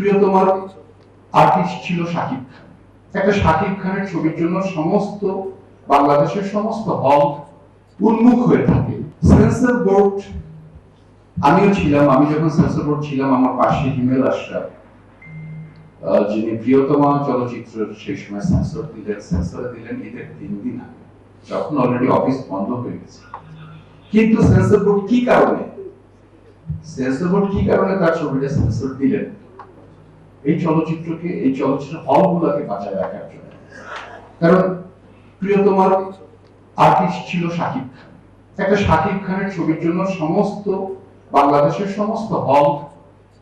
প্রিয়তমার artist ছিল শাকিব খান। একটা শাকিব খানের ছবির জন্য সমস্ত বাংলাদেশের সমস্ত হল উন্মুখ হয়ে থাকে। সেন্সর বোর্ড, আমিও ছিলাম, আমি যখন সেন্সর বোর্ড ছিলাম আমার পাশে হিমেল আশরাফ, যিনি প্রিয়তমা চলচ্চিত্রের সেই সময় সেন্সর দিলেন ঈদের 3 দিন আগে, যখন অলরেডি অফিস বন্ধ হয়ে গেছে। কিন্তু সেন্সর বোর্ড কি কারণে তার ছবিটা সেন্সর দিলেন? এই চলচ্চিত্র হলগুলোকে বাঁচায় রাখার জন্য। কারণ প্রিয়তমার আর্টিস্ট ছিল শাকিব খান। একটা শাকিব খানের ছবির জন্য সমস্ত বাংলাদেশের সমস্ত হল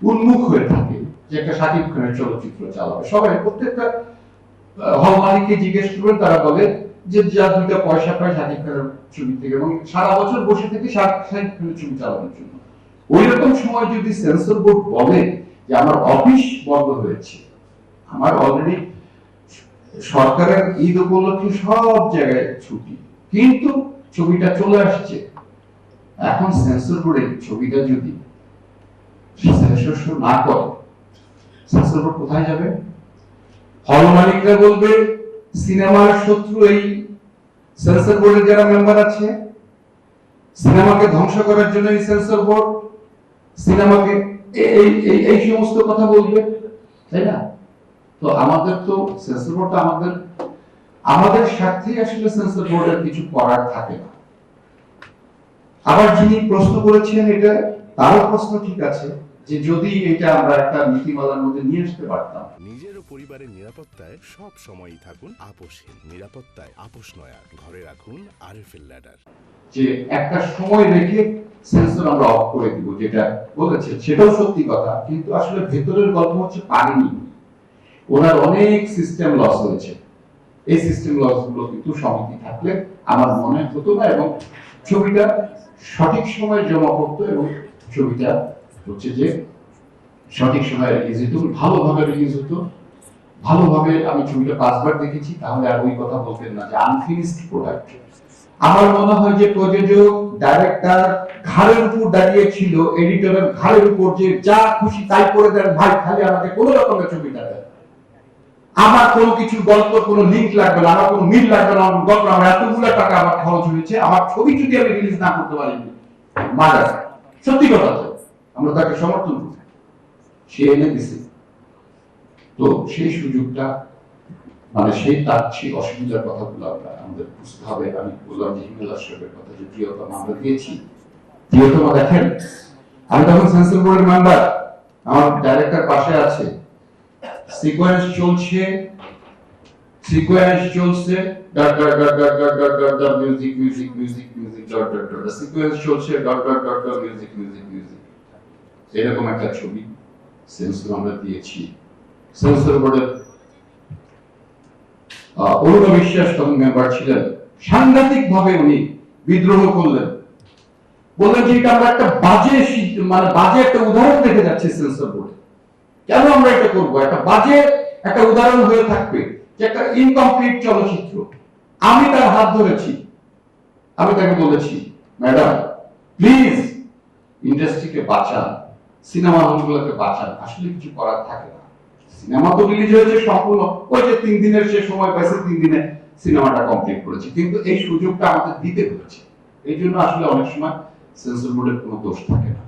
উন্মুখ হয়ে থাকে যে একটা শাকিব খানের চলচ্চিত্র চালাবে। সবাই প্রত্যেকটা হল মালিককে জিজ্ঞেস করবেন, তারা বলে যে যা 2টা পয়সা পায় শাকিব খানের ছবি থেকে, এবং সারা বছর বসে থেকে শাকিব খানের ছবি চালানোর জন্য। ওই রকম সময় যদি সেন্সর বোর্ড বলে যে আমার অফিস বন্ধ হয়েছে, আমার অলরেডি সরকারের ঈদ উপলক্ষে সব জায়গায় ছুটি, কিন্তু ছবিটা চলে আসছে, এখন সেন্সর বোর্ডে ছবিটা যদি না করে, সেন্সর বোর্ড কোথায় যাবে? হল মালিকরা বলবে সিনেমার শত্রু এই সেন্সর বোর্ডের যারা মেম্বার আছে, সিনেমাকে ধ্বংস করার জন্য এই সেন্সর বোর্ড, সিনেমাকে এই সমস্ত কথা বলবে, তাই না? তো আমাদের তো সেন্সর বোর্ডটা আমাদের স্বার্থেই আসলে সেন্সর বোর্ডের কিছু করার থাকে না। আবার যিনি প্রশ্ন করেছেন, এটা তারও প্রশ্ন ঠিক আছে যে যদি এটা আমরা একটা নীতিমালার মধ্যে নিয়ে আসতে পারতাম। নিজের ও পরিবারের নিরাপত্তায় সব সময়ই থাকুন আপোষহীন। নিরাপত্তায় আপোষ নয়া, ঘরে রাখুন আরএফএল ল্যাডার। যে একটা সময় রেখে সেন্সর আমরা অফ করে দিব, যেটা বলেছে সেটাও সত্যি কথা, কিন্তু আসলে ভেতরের গল্প হচ্ছে পারেনি। ওনার অনেক সিস্টেম লস হয়েছে। এই সিস্টেম লস গুলো কিন্তু সমিতি থাকলে আমার মনে হতো না, এবং ছবিটা সঠিক সময় জমা পড়তো, এবং ছবিটা হচ্ছে যে সঠিক সময় রিলিজ হতো, ভালোভাবে রিলিজ হতো, ভালোভাবে। আমি ছবিটা 5 বার দেখেছি, তাহলে আর ওই কথা বলতেন না যে আনফিনিশড প্রোডাক্ট। আমার মনে হয় যে প্রযোজক, ডাইরেক্টর ঘাড়ের উপর দাঁড়িয়ে ছিল, এডিটরের ঘাড়ের উপর, যে যা খুশি তাই করে দেন ভাই, খালি আমাকে কোনো রকমের ছবিটা দেন, আমার কোনো কিছু গল্প কোনো লিংক লাগবে না, আমার কোনো মিল লাগবে না, আমার গল্প, আমার এতগুলো টাকা আমার খরচ হয়েছে, আমার ছবি যদি আমি রিলিজ না করতে পারি মারা যায়। সত্যি কথা তো, আমরা তাকে সমর্থন করি, সে এনে দিছে। তো সেই সুযোগটা তার সেই অসুবিধার কথাগুলো আমাদের বুঝতে হবে। আমি বললাম যে হিমেল আশরাফের কথা, যে প্রিয়তমা আমরা দিয়েছি। প্রিয়তমা দেখেন, আমি তখন সেন্সর বোর্ডের মেম্বার, আমার ডাইরেক্টর পাশে আছে, সিকোয়েন্স চলছে dot dot dot dot dot dot dot dot music dot dot dot, sequence চলছে dot dot dot dot music. এরকম একটা ছবি সেন্সর আমরা দিয়েছি। সেন্সর বোর্ডের অরুণ বিশ্বাস তখন মেম্বার ছিলেন, সাংঘাতিক ভাবে উনি বিদ্রোহ করলেন, বললেন যে এটা আমরা একটা বাজে একটা উদাহরণ দেখে যাচ্ছে সেন্সর বোর্ডে, কেন আমরা এটা করবো? একটা বাজে একটা উদাহরণ হয়ে থাকবে যে একটা ইনকমপ্লিট চলচ্চিত্র। আমি তার হাত ধরেছি, আমি তাকে বলেছি, ম্যাডাম প্লিজ ইন্ডাস্ট্রিকে বাঁচান, সিনেমা হলগুলোকে বাঁচান, আসলে কিছু করার থাকে না। সিনেমা তো রিলিজ হয়েছে সম্পূর্ণ, ওই যে 3 দিনের সে সময় পাইছে, 3 দিনে সিনেমাটা কমপ্লিট করেছে, কিন্তু এই সুযোগটা আমাদের দিতে হচ্ছে। এই জন্য আসলে অনেক সময় সেন্সর বোর্ডের কোনো দোষ থাকে না।